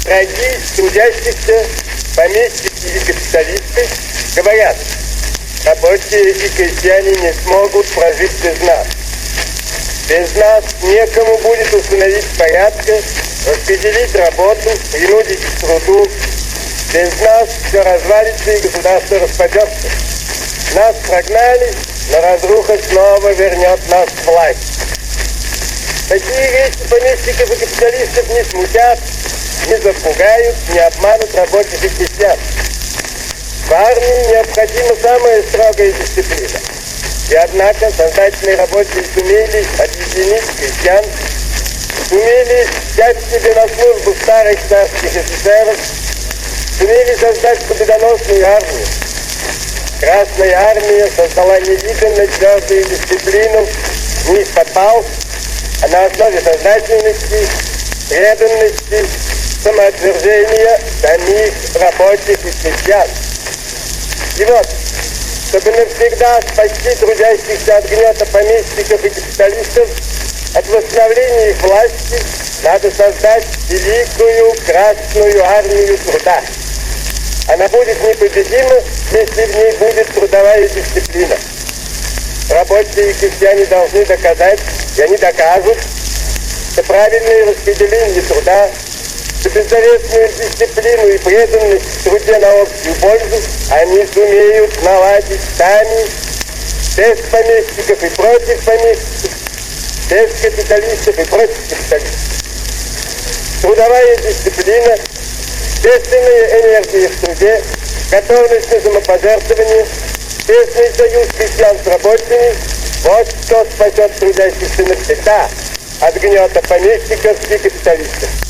враги трудящихся, помещики и капиталисты говорят: рабочие и крестьяне не смогут прожить без нас. Без нас некому будет установить порядка, распределить работу, принудить к труду. Без нас все развалится и государство распадется. Нас прогнали, но разруха снова вернет нас к власти. Такие вещи помещиков и капиталистов не смутят, не запугают, не обманут рабочих и крестьян. В армии необходима самая строгая дисциплина. И однако сознательные рабочие сумели объединить крестьян, сумели взять себе на службу старых царских офицеров, сумели создать победоносную армию. Красная армия создала невиданно твердую дисциплину не из-под палок, а на основе сознательности, преданности, самоотвержения самих рабочих и крестьян. И вот, чтобы навсегда спасти трудящихся от гнета помещиков и капиталистов, от восстановления их власти, надо создать великую Красную армию труда. Она будет непобедима, если в ней будет трудовая дисциплина. Рабочие и крестьяне должны доказать, и они докажут, что правильное распределение труда, что беззаветную дисциплину и преданность в труде на общую пользу они сумеют наладить сами, без помещиков и против помещиков, без капиталистов и против капиталистов. Трудовая дисциплина, естественная энергия в труде, готовность на самопожертвование, честный союз крестьян с рабочими — вот что спасет трудящихся навсегда от гнета помещиков и капиталистов.